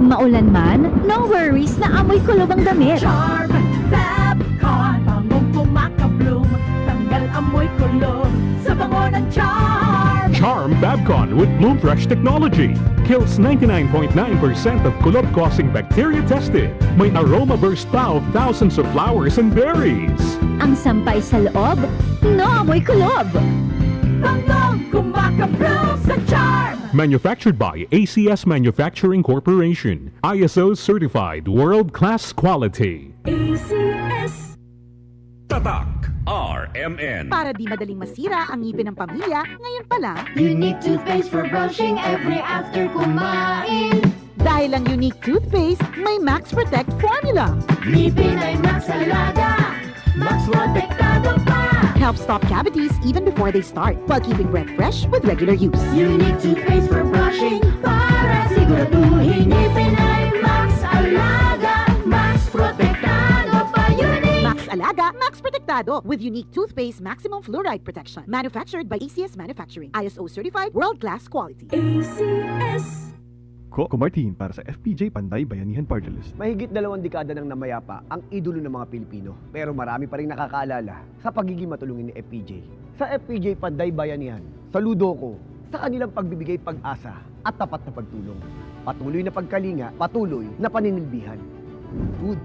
Maulan man, no worries na amoy kulob ang damit. Charm Fabcon, bangong kumakabloom, tanggal amoy kulob sa bango ng Charm. Charm Babcon with Bloom Fresh technology kills 99.9% of kulob-causing bacteria tested. May aroma burst pa of thousands of flowers and berries. Ang sampay sa loob, no amoy kulob. Bangong kumakabloom sa Charm. Manufactured by ACS Manufacturing Corporation. ISO certified world-class quality. ACS. Tatak RMN. Para di madaling masira ang ngipin ng pamilya, ngayon pa lang, Unique toothpaste for brushing every after kumain. dahil ang unique toothpaste, may Max Protect formula. Ngipin ay Max Alaga, Max Protektado pa. Helps stop cavities even before they start, while keeping breath fresh with regular use. Unique toothpaste for brushing para siguraduhin ngipin ay Max Alaga, Max Protektado pa. Unique. Max Alaga, Max Protectado with unique toothpaste maximum fluoride protection. Manufactured by ACS Manufacturing. ISO certified world-class quality. ACS. Coco Martin para sa FPJ Panday Bayanihan Party List. Mahigit 2 dekada ng namayapa ang idolo ng mga Pilipino. Pero marami pa rin nakakaalala sa pagiging matulungin ni FPJ. Sa FPJ Panday Bayanihan, saludo ko sa kanilang pagbibigay pag-asa at tapat na pagtulong. Patuloy na pagkalinga, patuloy na paninilbihan. Good,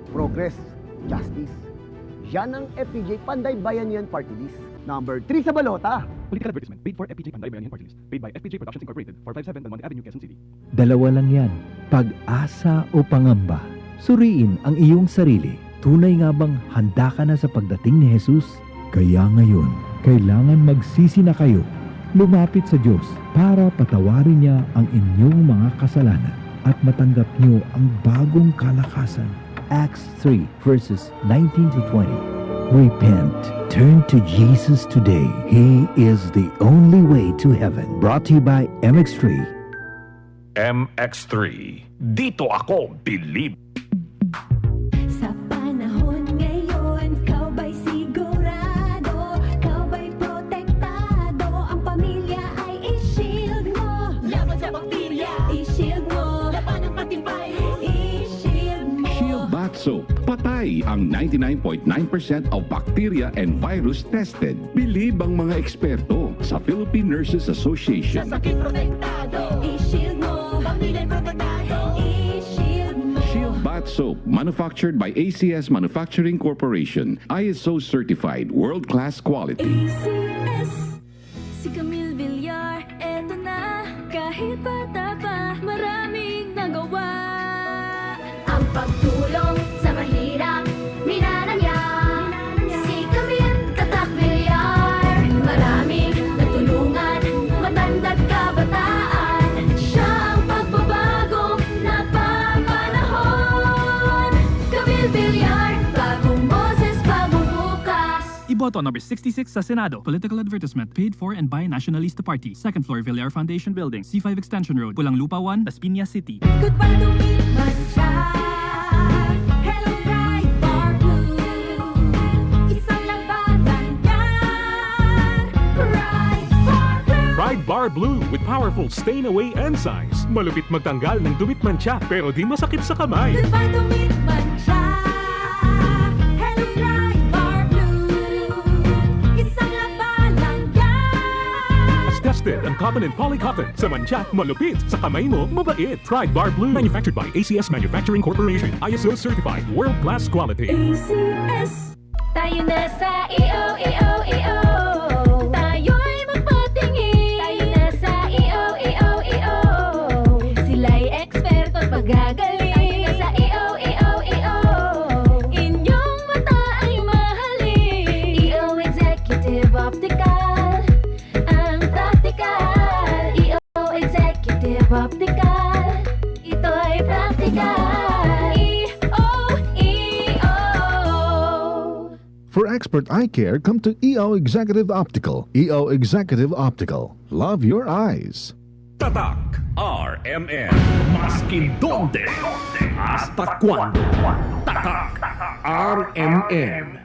progress, justice. Yan ang FPJ Panday Bayanihan Party List. Number 3 sa balota. Political advertisement paid for FPJ Panday Bayanihan Party List. Paid by FPJ Productions Incorporated, 457 Belmonte Avenue, Quezon City. Dalawa lang yan, pag-asa o pangamba. Suriin ang iyong sarili. Tunay nga bang handa ka na sa pagdating ni Jesus? Kaya ngayon, kailangan magsisi na kayo. Lumapit sa Diyos para patawarin niya ang inyong mga kasalanan at matanggap niyo ang bagong kalakasan. Acts 3 verses 19 to 20. Repent. Turn to Jesus today. He is the only way to heaven. Brought to you by MX3. MX3. Dito ako believe. Sa panahon ngayon, kau ba'y sigurado? Kau ba'y protektado? Ang pamilya ay i-shield mo. Laban sa bakterya. I-shield mo. Laban ng ating virus. I-shield mo. Shield Bath Soap. Patay ang 99.9% of bacteria and virus tested. Believe ang mga eksperto sa Philippine Nurses Sa Association. sakit protektado. I-shield mo. Pamilya'y protektado. I-shield mo. Shield Bath Soap, manufactured by ACS Manufacturing Corporation. ISO certified world-class quality. ACS. Si Camille Villar, eto na. Kahit bata pa, maraming nagawa. Ang pagtulong sa mahirap, minana niya. Si Camille Tatak Villar, maraming natulungan, matanda't kabataan. Siya ang pagbabagong napapanahon. Camille Villar, bagong boses, bagong bukas. Iboto number 66 sa Senado. Political advertisement paid for and by Nationalista Party. Second floor Villar Foundation Building, C5 Extension Road, Pulang Lupa 1, Las Piñas City. Goodbye to me, Mancha. Hello, bright bar blue. Isang labanan yan. Bright bar blue. Pride Bar Blue with powerful stain-away enzymes. Malupit magtanggal ng dumit mancha pero di masakit sa kamay. Goodbye to me, Mancha. Hello, bright bar blue. Isang labanan yan. As tested ang cotton and polycotton. Sa mancha, malupit. Sa kamay mo, mabait. Pride Bar Blue. Manufactured by ACS Manufacturing Corporation. ISO certified world-class quality. ACS. Tayo na sa EO. Tayo'y magpatingin. Tayo na sa EO. Sila'y eksperto at magagaling. Tayo na sa EO. Inyong mata ay mahalin. EO Executive Optical. Ang practical. EO Executive Optical. Ito'y practical. EO. For expert eye care, come to EO Executive Optical. EO Executive Optical. Love your eyes. Tatak RMN. Maskin donde. Hasta cuando. Tatak RMN.